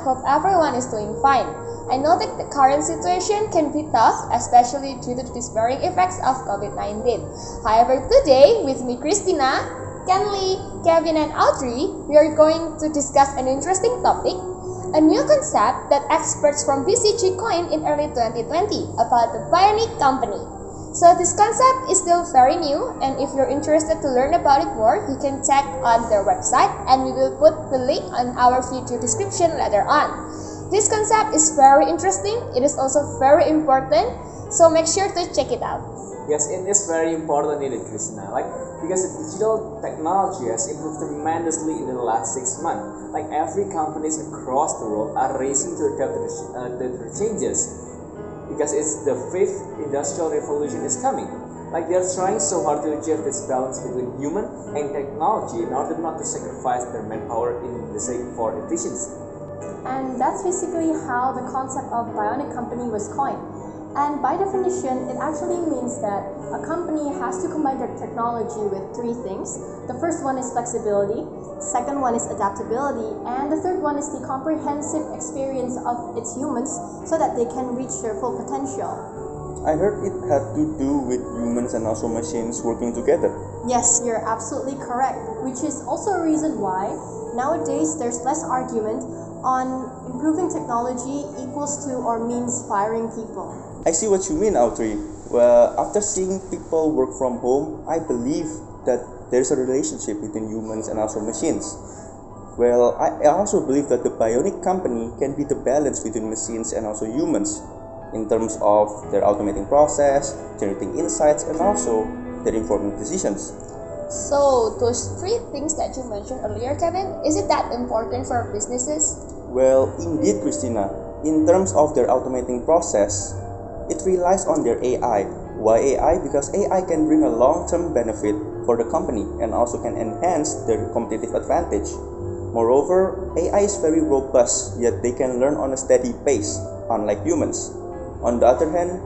hope everyone is doing fine. I know that the current situation can be tough, especially due to the varying effects of COVID-19. However, today, with me Christina, Kenley, Kevin, and Audrey, we are going to discuss an interesting topic, a new concept that experts from BCG coined in early 2020 about the Bionic company. So this concept is still very new, and if you're interested to learn about it more, you can check on their website, and we will put the link on our video description later on. This concept is very interesting, it is also very important, so make sure to check it out. Yes, it is very important indeed, Christina. Because the digital technology has improved tremendously in the last 6 months. Every companies across the world are racing to adapt to the changes. Because it's the fifth industrial revolution is coming. They're trying so hard to achieve this balance between human and technology in order not to sacrifice their manpower in the sake for efficiency. And that's basically how the concept of Bionic company was coined. And by definition, it actually means that a company has to combine their technology with three things. The first one is flexibility, second one is adaptability, and the third one is the comprehensive experience of its humans so that they can reach their full potential. I heard it had to do with humans and also machines working together. Yes, you're absolutely correct, which is also a reason why nowadays there's less argument on improving technology equals to or means firing people. I see what you mean, Audrey. Well, after seeing people work from home, I believe that there's a relationship between humans and also machines. Well, I also believe that the Bionic company can be the balance between machines and also humans in terms of their automating process, generating insights, and also their informing decisions. So, those three things that you mentioned earlier, Kevin, is it that important for businesses? Well, indeed, Christina. In terms of their automating process, it relies on their AI. Why AI? Because AI can bring a long-term benefit for the company and also can enhance their competitive advantage. Moreover, AI is very robust, yet they can learn on a steady pace, unlike humans. On the other hand,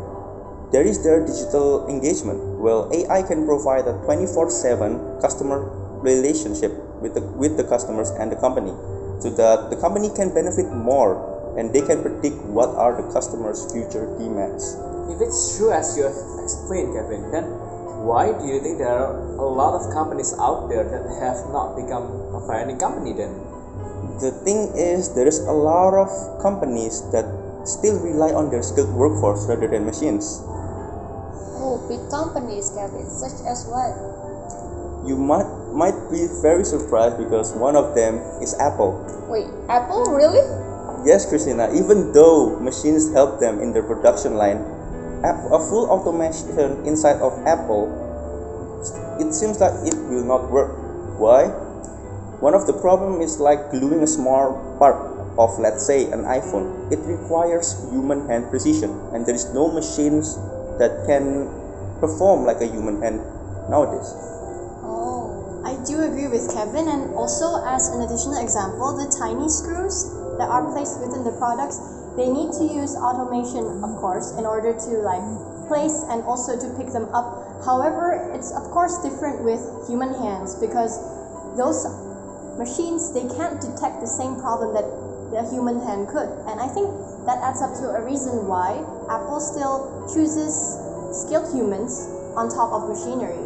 there is their digital engagement. Well, AI can provide a 24/7 customer relationship with the customers and the company, so that the company can benefit more and they can predict what are the customers' future demands. If it's true as you have explained, Kevin, then why do you think there are a lot of companies out there that have not become a Bionic company then? The thing is, there is a lot of companies that still rely on their skilled workforce rather than machines. Oh, big companies, Kevin, such as what? You might be very surprised because one of them is Apple. Wait, Apple, really? Yes, Christina, even though machines help them in their production line, a full automation inside of Apple, it seems like it will not work. Why? One of the problems is like gluing a small part of, let's say, an iPhone. It requires human hand precision, and there is no machines that can perform like a human hand nowadays. I do agree with Kevin, and also as an additional example, the tiny screws that are placed within the products, they need to use automation, of course, in order to place and also to pick them up. However, it's of course different with human hands because those machines, they can't detect the same problem that the human hand could. And I think that adds up to a reason why Apple still chooses skilled humans on top of machinery.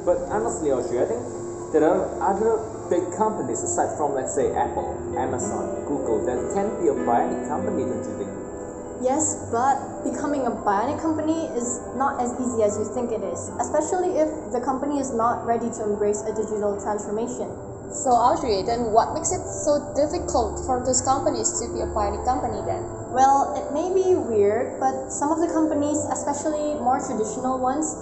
But honestly, Audrey, I think there are other big companies aside from, let's say, Apple, Amazon, Google that can be a Bionic company, don't you think? Yes, but becoming a Bionic company is not as easy as you think it is, especially if the company is not ready to embrace a digital transformation. So Audrey, then what makes it so difficult for those companies to be a Bionic company then? Well, it may be weird, but some of the companies, especially more traditional ones,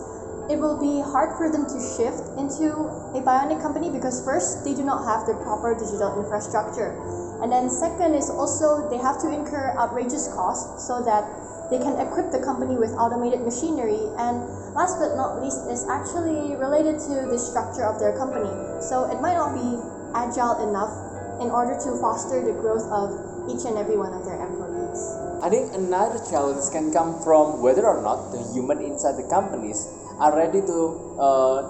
it will be hard for them to shift into a Bionic company because first, they do not have the proper digital infrastructure. And then second is also they have to incur outrageous costs so that they can equip the company with automated machinery. And last but not least is actually related to the structure of their company. So it might not be agile enough in order to foster the growth of each and every one of their employees. I think another challenge can come from whether or not the human inside the companies are ready to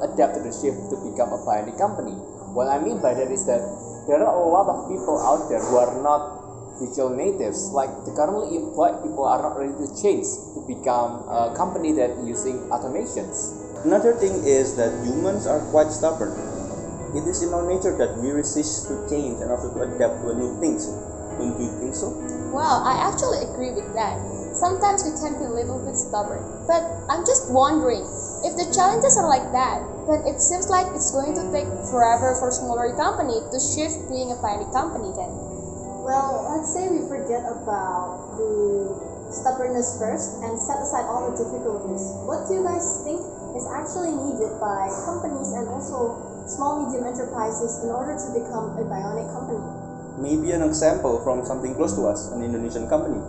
adapt to the shift to become a Bionic company. What I mean by that is that there are a lot of people out there who are not digital natives. Like the currently employed people are not ready to change to become a company that using automations. Another thing is that humans are quite stubborn. It is in our nature that we resist to change and also to adapt to new things. Don't you think so? Well, I actually agree with that. Sometimes we can be a little bit stubborn. But I'm just wondering, if the challenges are like that, then it seems like it's going to take forever for smaller company to shift being a pioneer company then. Well, let's say we forget about the stubbornness first and set aside all the difficulties. What do you guys think is actually needed by companies and also small medium enterprises in order to become a bionic company? Maybe an example from something close to us, an Indonesian company.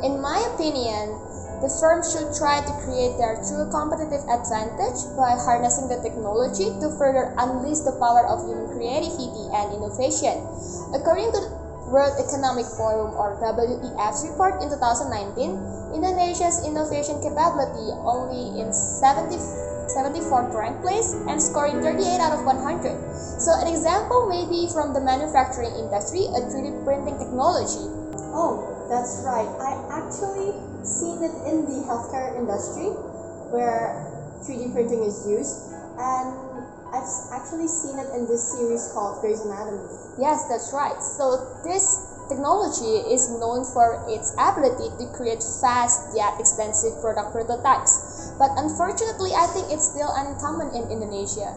In my opinion, the firm should try to create their true competitive advantage by harnessing the technology to further unleash the power of human creativity and innovation. According to the World Economic Forum or WEF's report in 2019, Indonesia's innovation capability only in 74th ranked place and scoring 38 out of 100. So an example may be from the manufacturing industry, a 3D printing technology. Oh, that's right. I actually seen it in the healthcare industry where 3D printing is used, and I've actually seen it in this series called Grey's Anatomy. Yes, that's right. So this technology is known for its ability to create fast yet extensive product prototypes. But unfortunately, I think it's still uncommon in Indonesia.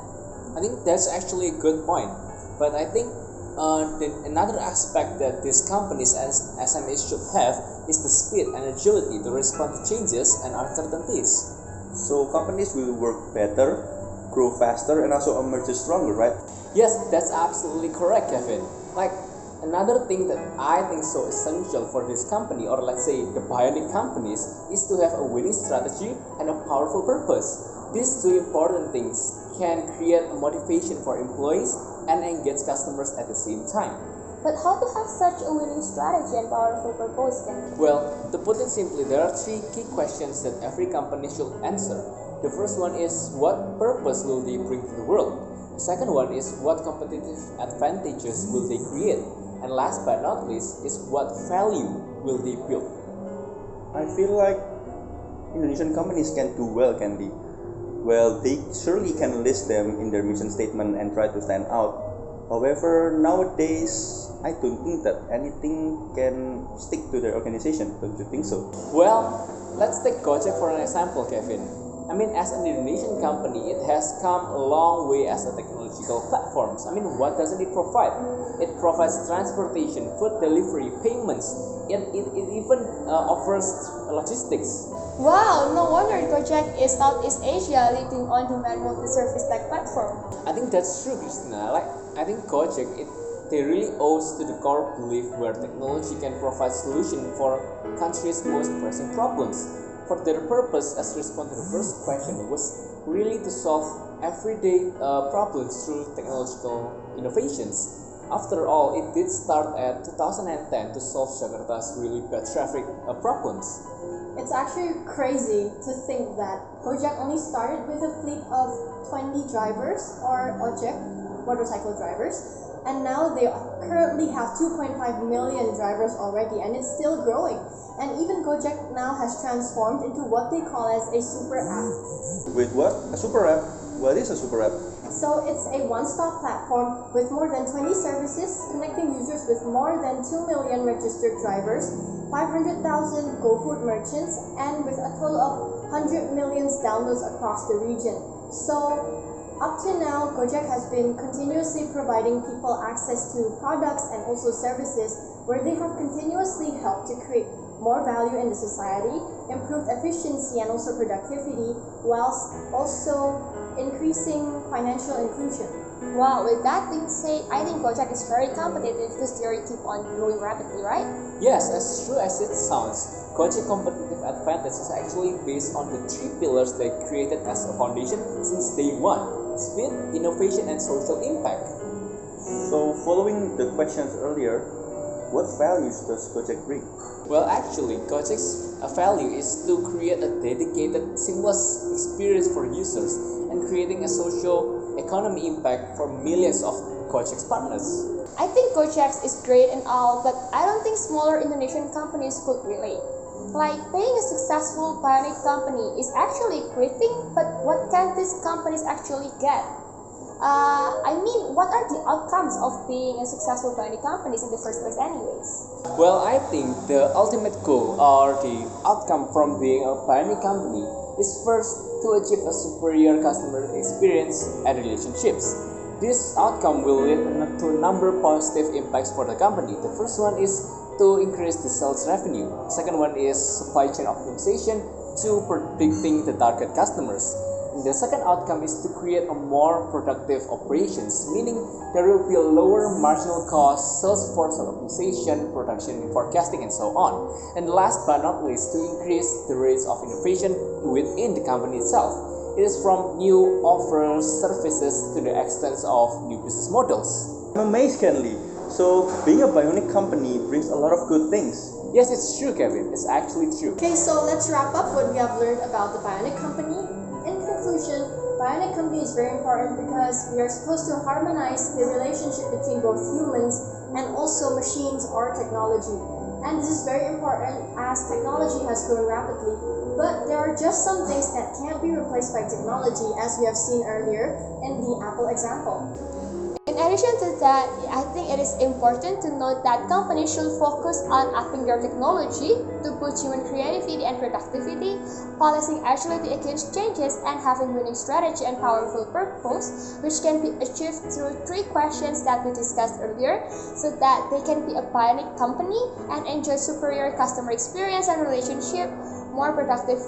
I think that's actually a good point. But I think another aspect that these companies and SMEs should have is the speed and agility to respond to changes and uncertainties. So companies will work better, grow faster, and also emerge stronger, right? Yes, that's absolutely correct, Kevin. Like another thing that I think so essential for this company, or let's say the bionic companies, is to have a winning strategy and a powerful purpose. These two important things can create a motivation for employees and engage customers at the same time. But how to have such a winning strategy and powerful purpose then? Well, to put it simply, there are three key questions that every company should answer. The first one is, what purpose will they bring to the world? The second one is, what competitive advantages will they create? And last but not least is, what value will they build? I feel like Indonesian companies can do well, can they? Well, they surely can list them in their mission statement and try to stand out. However, nowadays, I don't think that anything can stick to their organization. Don't you think so? Well, let's take Gojek for an example, Kevin. I mean, as an Indonesian company, it has come a long way as a technological platform. I mean, what doesn't it provide? It provides transportation, food delivery, payments. It even offers logistics. Wow, no wonder Gojek is Southeast Asia leading on-demand multi-service tech platform. I think that's true, Christina. Like, I think Gojek, they really owes to the core belief where technology can provide solution for countries' most pressing problems. For their purpose, as respond to the first question, was really to solve everyday problems through technological innovations. After all, it did start at 2010 to solve Jakarta's really bad traffic problems. It's actually crazy to think that Gojek only started with a fleet of 20 drivers or ojek, motorcycle drivers, and now they currently have 2.5 million drivers already, and it's still growing. And even Gojek now has transformed into what they call as a super app. Wait, what? A super app? What is a super app? So it's a one-stop platform with more than 20 services, connecting users with more than 2 million registered drivers, 500,000 GoFood merchants, and with a total of 100 million downloads across the region. So up to now, Gojek has been continuously providing people access to products and also services where they have continuously helped to create more value in the society, improved efficiency and also productivity, whilst also increasing financial inclusion. Wow, with that being said, I think Gojek is very competitive because they keep on growing rapidly, right? Yes, as true as it sounds, Gojek competitive advantage is actually based on the three pillars they created as a foundation since day one: speed, innovation, and social impact. So, following the questions earlier, what values does Gojek bring? Well, actually, Gojek's value is to create a dedicated, seamless experience for users and creating a social economy impact for millions of Gojek's partners. I think Gojek is great and all, but I don't think smaller Indonesian companies could relate. Like, paying a successful Bionic company is actually a great thing, but what can these companies actually get? What are the outcomes of being a successful Bionic companies in the first place anyways? Well, I think the ultimate goal or the outcome from being a Bionic company is first to achieve a superior customer experience and relationships. This outcome will lead to a number of positive impacts for the company. The first one is to increase the sales revenue. Second one is supply chain optimization to predicting the target customers. And the second outcome is to create a more productive operations, meaning there will be a lower marginal cost, sales force optimization, production forecasting, and so on. And last but not least, to increase the rates of innovation within the company itself. It is from new offers, services to the extent of new business models. I'm amazed, Kenley. So, being a Bionic company brings a lot of good things. Yes, it's true, Kevin. It's actually true. Okay, so let's wrap up what we have learned about the Bionic company. In conclusion, Bionic company is very important because we are supposed to harmonize the relationship between both humans and also machines or technology. And this is very important as technology has grown rapidly. But there are just some things that can't be replaced by technology, as we have seen earlier in the Apple example. In addition to that, I think it is important to note that companies should focus on upping their technology to boost human creativity and productivity, policing agility against changes, and having winning strategy and powerful purpose, which can be achieved through 3 questions that we discussed earlier, so that they can be a Bionic company and enjoy superior customer experience and relationship, more productive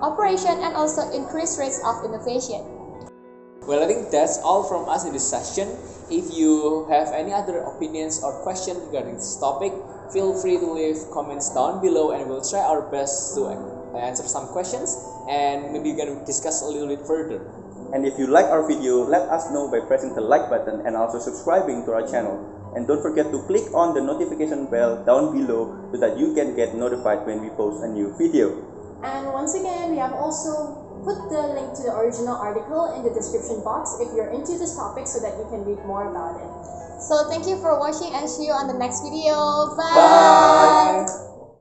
operation, and also increased rates of innovation. Well, I think that's all from us in this session. If you have any other opinions or questions regarding this topic, feel free to leave comments down below and we'll try our best to answer some questions and maybe we can discuss a little bit further. And if you like our video, let us know by pressing the like button and also subscribing to our channel. And don't forget to click on the notification bell down below so that you can get notified when we post a new video. And once again, we have also put the link to the original article in the description box if you're into this topic so that you can read more about it. So thank you for watching and see you on the next video. Bye!